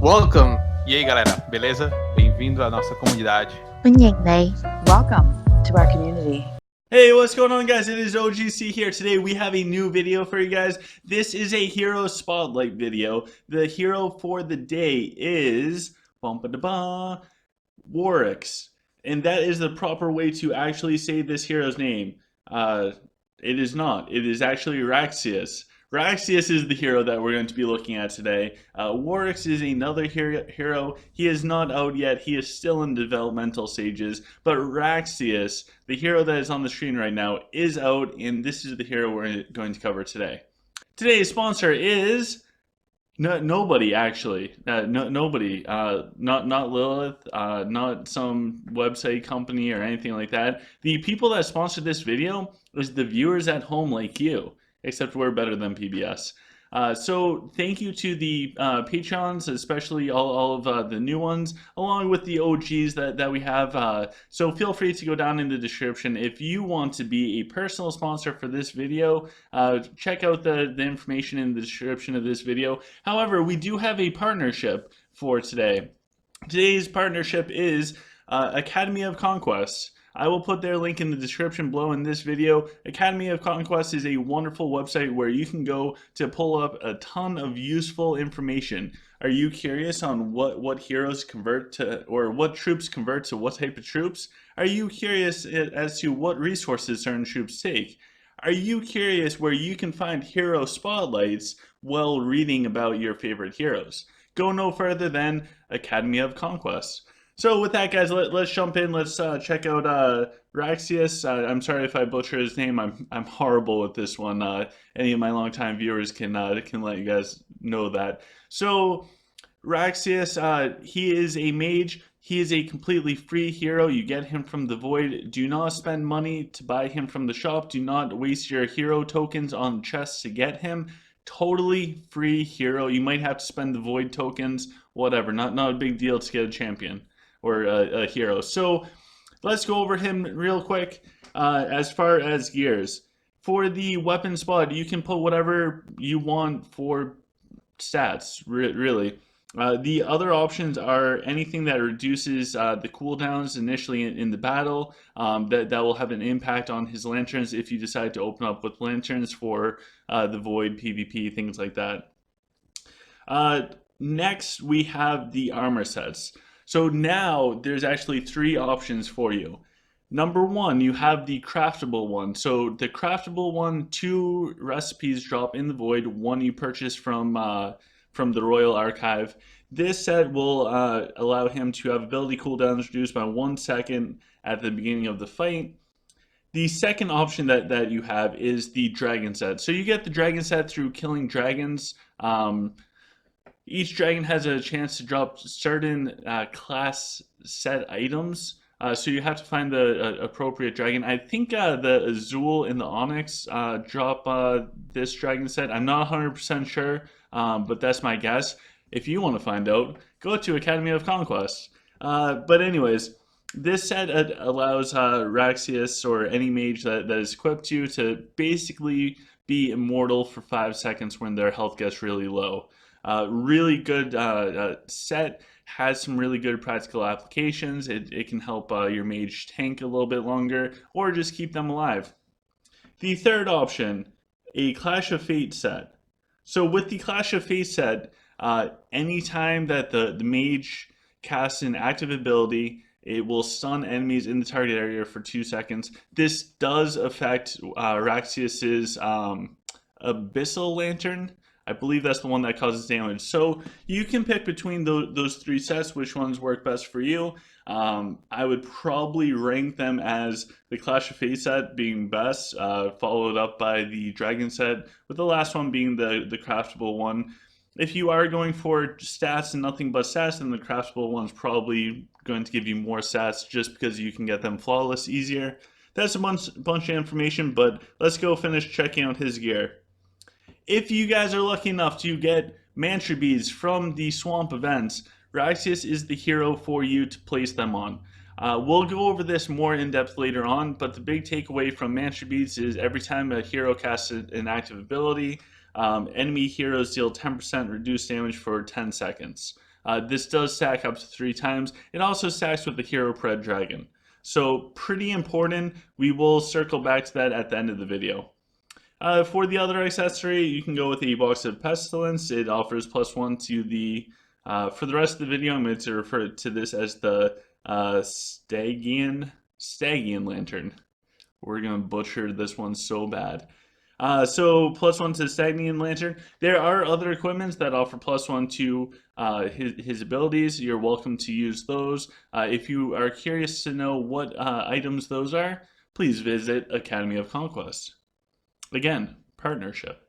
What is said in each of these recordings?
Welcome! E aí, galera, beleza? Bem-vindo à nossa comunidade. Welcome to our community. Hey, what's going on, guys? It is OGC here. Today we have a new video for you guys. This is a hero spotlight video. The hero for the day is Wraxius, and that is the proper way to actually say this hero's name. It is not. It is actually Wraxius. Wraxius is the hero that we're going to be looking at today. Wraxius is another hero. He is not out yet. He is still in developmental stages. But Wraxius, the hero that is on the screen right now, is out, and this is the hero we're going to cover today. Today's sponsor is nobody, actually. Nobody. Not Lilith. Not some website company or anything like that. The people that sponsored this video is the viewers at home like you. Except we're better than PBS. So thank you to the Patreons, especially all of the new ones, along with the OGs that we have. So feel free to go down in the description. If you want to be a personal sponsor for this video, check out the information in the description of this video. However, we do have a partnership for today. Today's partnership is Academy of Conquest. I will put their link in the description below in this video. Academy of Conquest is a wonderful website where you can go to pull up a ton of useful information. Are you curious on what heroes convert to, or what troops convert to what type of troops? Are you curious as to what resources certain troops take? Are you curious where you can find hero spotlights while reading about your favorite heroes? Go no further than Academy of Conquest. So with that, guys, let's jump in. Let's check out Wraxius. I'm sorry if I butcher his name. I'm horrible with this one. Any of my longtime viewers can let you guys know that. So Wraxius, he is a mage. He is a completely free hero. You get him from the Void. Do not spend money to buy him from the shop. Do not waste your hero tokens on chests to get him. Totally free hero. You might have to spend the Void tokens. Whatever. Not a big deal to get a champion. Or a hero. So let's go over him real quick. As far as gears, for the weapon spot, you can put whatever you want for stats, really. The other options are anything that reduces the cooldowns initially in the battle. That will have an impact on his lanterns if you decide to open up with lanterns for the Void, PvP, things like that. Next, we have the armor sets. So now there's actually three options for you. Number one, you have the craftable one. So the craftable one, 2 recipes drop in the Void, 1 you purchase from the Royal Archive. This set will allow him to have ability cooldowns reduced by 1 second at the beginning of the fight. The second option that you have is the dragon set. So you get the dragon set through killing dragons. Each dragon has a chance to drop certain class set items, so you have to find the appropriate dragon. I think the Azul and the Onyx drop this dragon set. I'm not 100% sure, but that's my guess. If you want to find out, go to Academy of Conquest. But anyways, this set allows Wraxius or any mage that is equipped to basically be immortal for 5 seconds when their health gets really low. Really good set, has some really good practical applications. It can help your mage tank a little bit longer or just keep them alive. The third option, a Clash of Fate set. So with the Clash of Fate set, anytime that the mage casts an active ability, it will stun enemies in the target area for 2 seconds. This does affect Wraxius's Abyssal Lantern. I believe that's the one that causes damage. So you can pick between those 3 sets, which ones work best for you. I would probably rank them as the Clash of Fate set being best, followed up by the Dragon set, with the last one being the craftable one. If you are going for stats and nothing but stats, then the craftable one's probably going to give you more stats just because you can get them flawless easier. That's a bunch of information, but let's go finish checking out his gear. If you guys are lucky enough to get Mantra Beads from the Swamp events, Wraxius is the hero for you to place them on. We'll go over this more in depth later on, but the big takeaway from Mantra Beads is every time a hero casts an active ability, enemy heroes deal 10% reduced damage for 10 seconds. This does stack up to 3 times. It also stacks with the Hero Pred Dragon. So pretty important. We will circle back to that at the end of the video. For the other accessory, you can go with a box of Pestilence. It offers +1 to the, for the rest of the video, I'm going to refer to this as the Stygian Lantern. We're going to butcher this one so bad. So +1 to Stygian Lantern. There are other equipments that offer +1 to his abilities. You're welcome to use those. If you are curious to know what items those are, please visit Academy of Conquest. Again, partnership.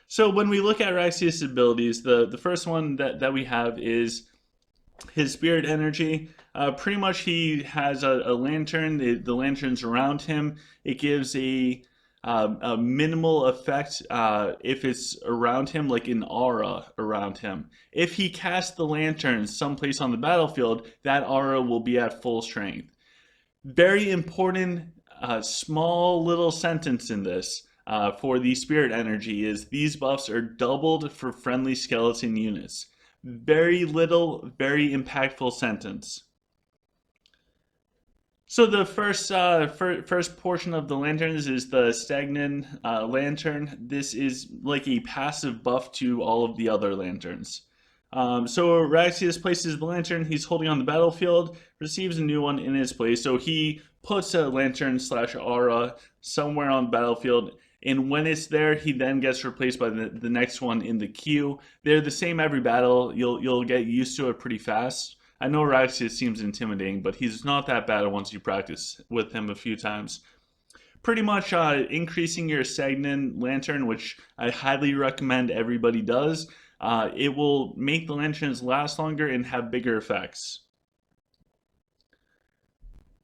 So when we look at Wraxius' abilities, the first one that we have is his spirit energy. Pretty much he has a lantern. The lantern's around him. It gives a minimal effect if it's around him, like an aura around him. If he casts the lantern someplace on the battlefield, that aura will be at full strength. Very important small little sentence in this for the spirit energy is these buffs are doubled for friendly skeleton units. Very little, very impactful sentence. So the first portion of the lanterns is the Stagnant Lantern. This is like a passive buff to all of the other lanterns. So Wraxius places the lantern he's holding on the battlefield, receives a new one in its place. So he puts a lantern/aura somewhere on the battlefield, and when it's there, he then gets replaced by the next one in the queue. They're the same every battle. You'll get used to it pretty fast. I know Wraxius seems intimidating, but he's not that bad once you practice with him a few times. Pretty much increasing your Stagnant Lantern, which I highly recommend everybody does. It will make the lanterns last longer and have bigger effects.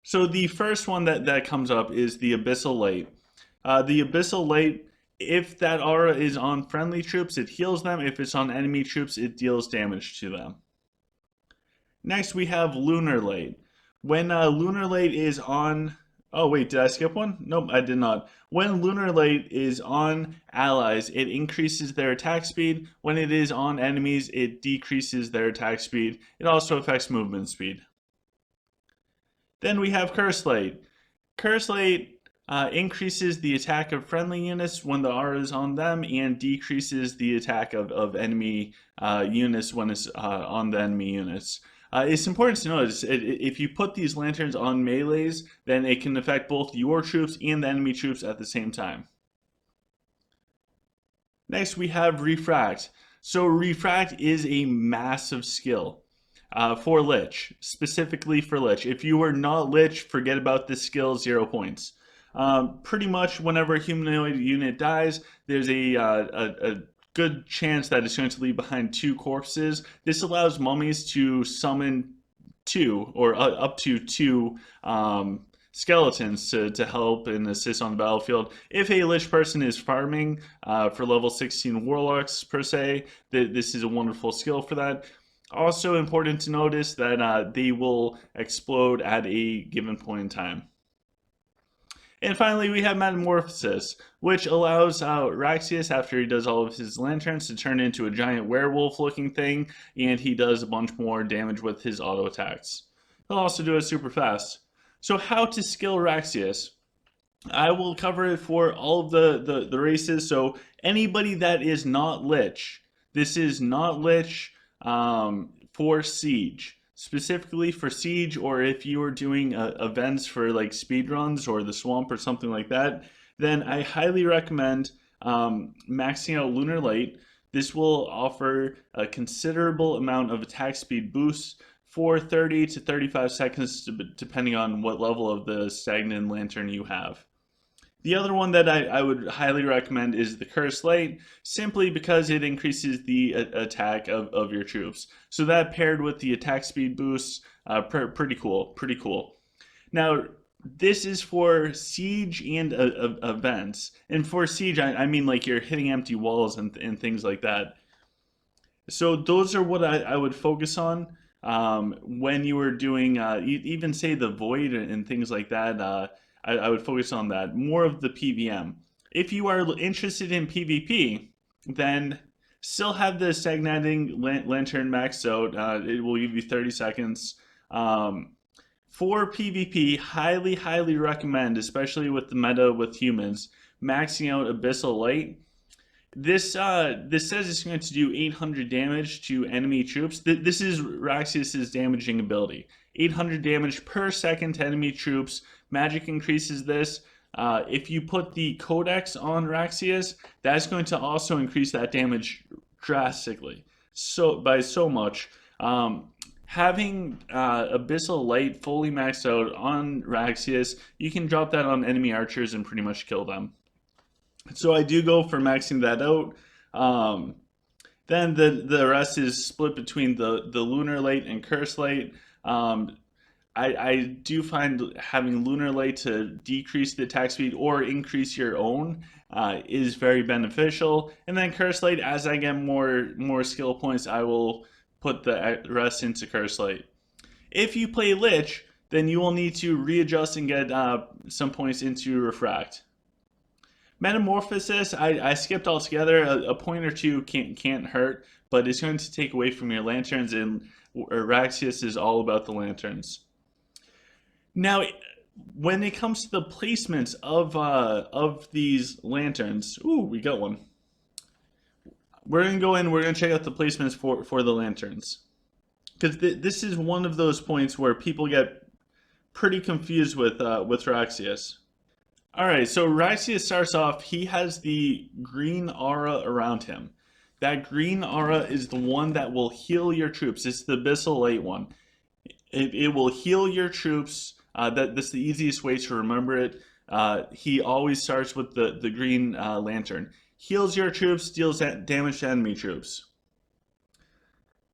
So the first one that comes up is the Abyssal Light. The Abyssal Light, if that aura is on friendly troops, it heals them. If it's on enemy troops, it deals damage to them. Next, we have Lunar Light. When Lunar Light is on... Oh, wait, did I skip one? Nope, I did not. When Lunar Light is on allies, it increases their attack speed. When it is on enemies, it decreases their attack speed. It also affects movement speed. Then we have Curse Light. Curse Light increases the attack of friendly units when the aura is on them and decreases the attack of enemy units when it's on the enemy units. It's important to notice, if you put these lanterns on melees, then it can affect both your troops and the enemy troops at the same time. Next, we have Refract. So Refract is a massive skill for Lich, specifically for Lich. If you are not Lich, forget about this skill, 0 points. Pretty much whenever a humanoid unit dies, there's a good chance that it's going to leave behind 2 corpses. This allows mummies to summon 2 or up to 2 skeletons to help and assist on the battlefield. If a Lich person is farming for level 16 warlocks per se, this is a wonderful skill for that. Also important to notice that they will explode at a given point in time. And finally, we have Metamorphosis, which allows Wraxius, after he does all of his lanterns, to turn into a giant werewolf-looking thing, and he does a bunch more damage with his auto attacks. He'll also do it super fast. So how to skill Wraxius? I will cover it for all of the races, so anybody that is not Lich. This is not Lich for Siege. Specifically for Siege, or if you are doing events for like speedruns or the swamp or something like that, then I highly recommend maxing out Lunar Light. This will offer a considerable amount of attack speed boosts for 30 to 35 seconds, depending on what level of the Stagnant Lantern you have. The other one that I would highly recommend is the Curse Light, simply because it increases the attack of your troops. So that paired with the attack speed boosts, pretty cool. Now, this is for Siege and events. And for Siege, I mean like you're hitting empty walls and things like that. So those are what I would focus on when you were doing, even say the Void and things like that. I would focus on that. More of the PVM. If you are interested in PvP, then Still have the stagnating lantern maxed out. It will give you 30 seconds. For PvP, highly recommend, especially with the meta with humans, maxing out Abyssal Light. This says it's going to do 800 damage to enemy troops. This is Wraxius's damaging ability. 800 damage per second to enemy troops. Magic increases this. If you put the Codex on Wraxius, that's going to also increase that damage drastically, by so much. Having Abyssal Light fully maxed out on Wraxius, you can drop that on enemy archers and pretty much kill them. So I do go for maxing that out. Then the rest is split between the Lunar Light and Curse Light. I do find having Lunar Light to decrease the attack speed or increase your own is very beneficial. And then Curse Light, as I get more skill points, I will put the rest into Curse Light. If you play Lich, then you will need to readjust and get some points into Refract. Metamorphosis, I skipped altogether. A point or two can't hurt, but it's going to take away from your lanterns, and Wraxius is all about the lanterns. Now, when it comes to the placements of these lanterns, ooh, we got one. We're gonna go in. We're gonna check out the placements for the lanterns, because this is one of those points where people get pretty confused with Wraxius. Alright, so Wraxius starts off, he has the green aura around him. That green aura is the one that will heal your troops. It's the Abyssal Light one. It will heal your troops. That's the easiest way to remember it. He always starts with the green lantern. Heals your troops, deals damage to enemy troops.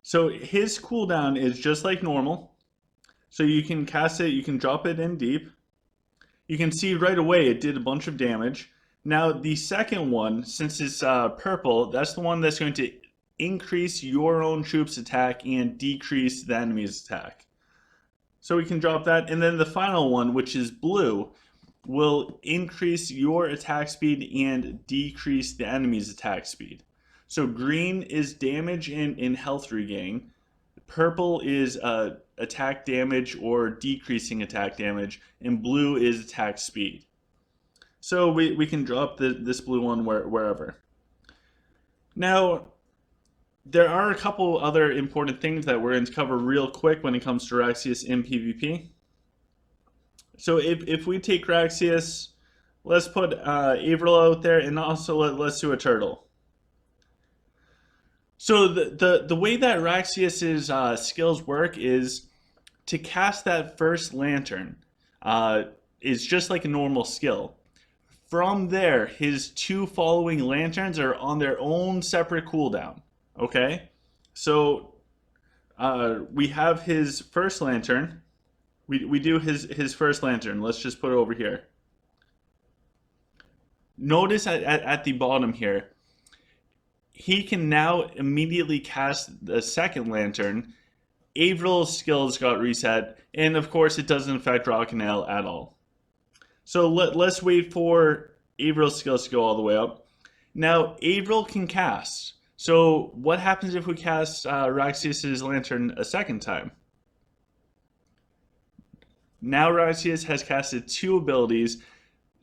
So his cooldown is just like normal. So you can cast it, you can drop it in deep. You can see right away it did a bunch of damage. Now the second one, since it's purple, that's the one that's going to increase your own troops' attack and decrease the enemy's attack. So we can drop that. And then the final one, which is blue, will increase your attack speed and decrease the enemy's attack speed. So green is damage and health regain. Purple is attack damage or decreasing attack damage, and blue is attack speed. So we can drop this blue one wherever. Now, there are a couple other important things that we're going to cover real quick when it comes to Wraxius in PvP. So if we take Wraxius, let's put Avril out there, and also let's do a turtle. So the way that Wraxius's skills work is to cast that first lantern is just like a normal skill. From there, his two following lanterns are on their own separate cooldown. Okay? So we have his first lantern. We do his first lantern. Let's just put it over here. Notice at the bottom here, he can now immediately cast the second lantern. Avril's skills got reset, and of course it doesn't affect Rockinell at all. So let's wait for Avril's skills to go all the way up. Now Avril can cast. So what happens if we cast Wraxius's lantern a second time? Now Wraxius has casted two abilities.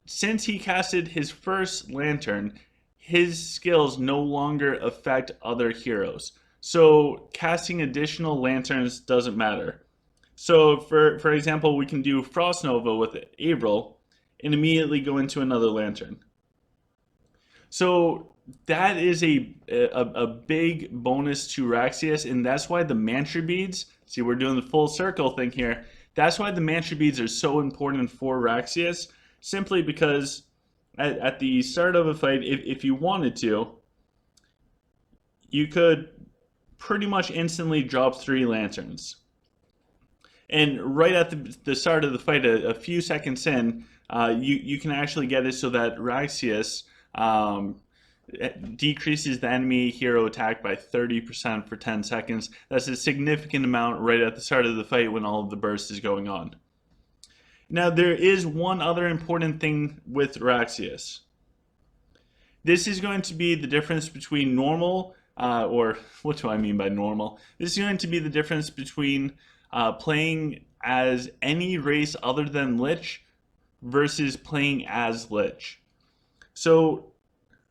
Since he casted his first lantern, his skills no longer affect other heroes. So casting additional lanterns doesn't matter. So for example, we can do Frost Nova with Avril and immediately go into another lantern. So that is a big bonus to Wraxius, and that's why the mantra beads, see, we're doing the full circle thing here. That's why the mantra beads are so important for Wraxius, simply because at the start of a fight, if you wanted to, you could pretty much instantly drop 3 lanterns. And right at the start of the fight, a few seconds in, you can actually get it so that Wraxius decreases the enemy hero attack by 30% for 10 seconds. That's a significant amount right at the start of the fight when all of the burst is going on. Now, there is one other important thing with Wraxius. This is going to be the difference between normal or what do I mean by normal? This is going to be the difference between playing as any race other than Lich versus playing as Lich. So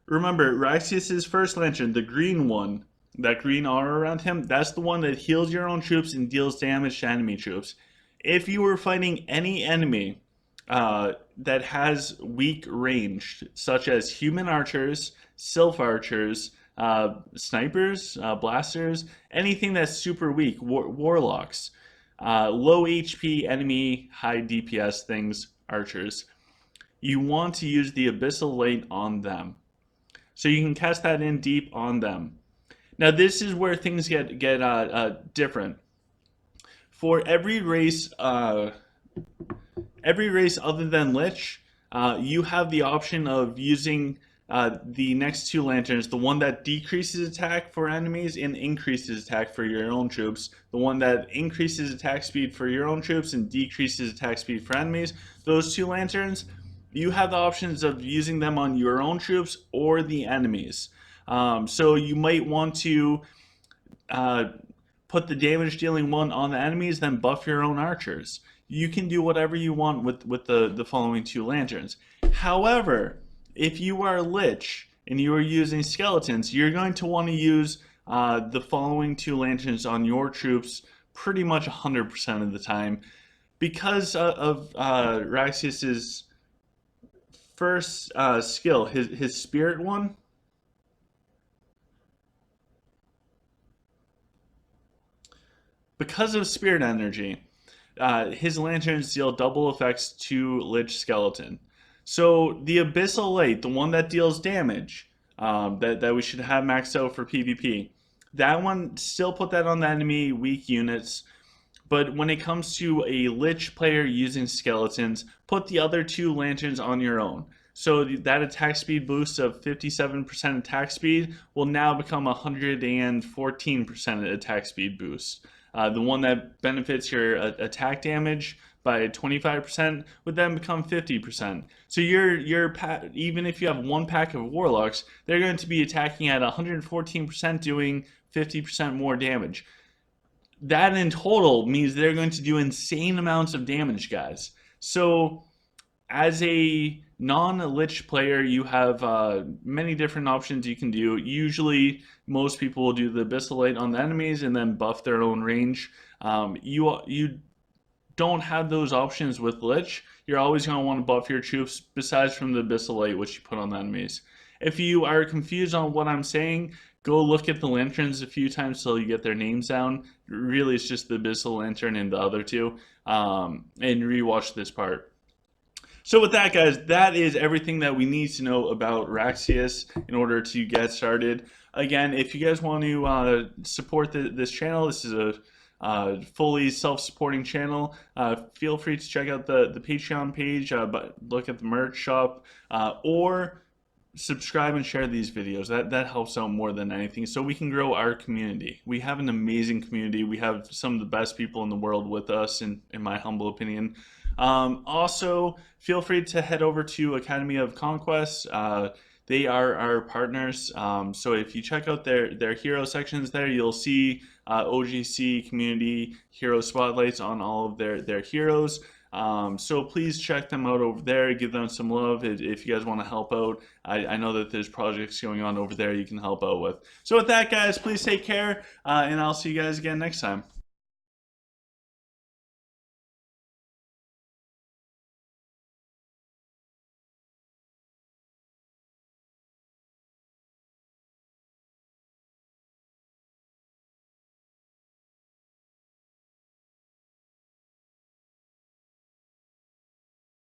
remember, Wraxius' first lantern, the green one, that green aura around him, that's the one that heals your own troops and deals damage to enemy troops. If you were fighting any enemy that has weak range, such as human archers, sylph archers, snipers, blasters, anything that's super weak, warlocks, low HP enemy, high DPS things, archers, you want to use the Abyssal Light on them. So you can cast that in deep on them. Now this is where things get different. For every race other than Lich, you have the option of using the next two lanterns, the one that decreases attack for enemies and increases attack for your own troops, the one that increases attack speed for your own troops and decreases attack speed for enemies. Those two lanterns, you have the options of using them on your own troops or the enemies. So you might want to put the damage dealing one on the enemies, then buff your own archers. You can do whatever you want with the following two lanterns. However, if you are Lich and you are using skeletons, you're going to want to use the following two lanterns on your troops pretty much 100% of the time. Because of Wraxius's first skill, his spirit one, because of spirit energy, his lanterns deal double effects to Lich Skeleton. So the Abyssal Light, the one that deals damage, that we should have maxed out for PvP, that one, still put that on the enemy weak units. But when it comes to a Lich player using skeletons, put the other two lanterns on your own. So that attack speed boost of 57% attack speed will now become 114% attack speed boost. The one that benefits your attack damage by 25% would then become 50%. So even if you have one pack of warlocks, they're going to be attacking at 114%, doing 50% more damage. That in total means they're going to do insane amounts of damage, guys. So as a non-Lich player, you have many different options you can do. Usually, most people will do the Abyssal Light on the enemies and then buff their own range. You don't have those options with Lich. You're always going to want to buff your troops, besides from the Abyssal Light, which you put on the enemies. If you are confused on what I'm saying, go look at the lanterns a few times till you get their names down. Really, it's just the Abyssal Lantern and the other two. And rewatch this part. So with that, guys, that is everything that we need to know about Wraxius in order to get started. Again, if you guys want to support this channel, this is a fully self-supporting channel. Feel free to check out the Patreon page, but look at the merch shop, or subscribe and share these videos. That helps out more than anything, so we can grow our community. We have an amazing community. We have some of the best people in the world with us, in my humble opinion. Also, feel free to head over to Academy of Conquest. They are our partners. So if you check out their hero sections there, you'll see OGC community hero spotlights on all of their heroes. So please check them out over there. Give them some love if you guys want to help out. I know that there's projects going on over there you can help out with. So with that, guys, please take care, and I'll see you guys again next time.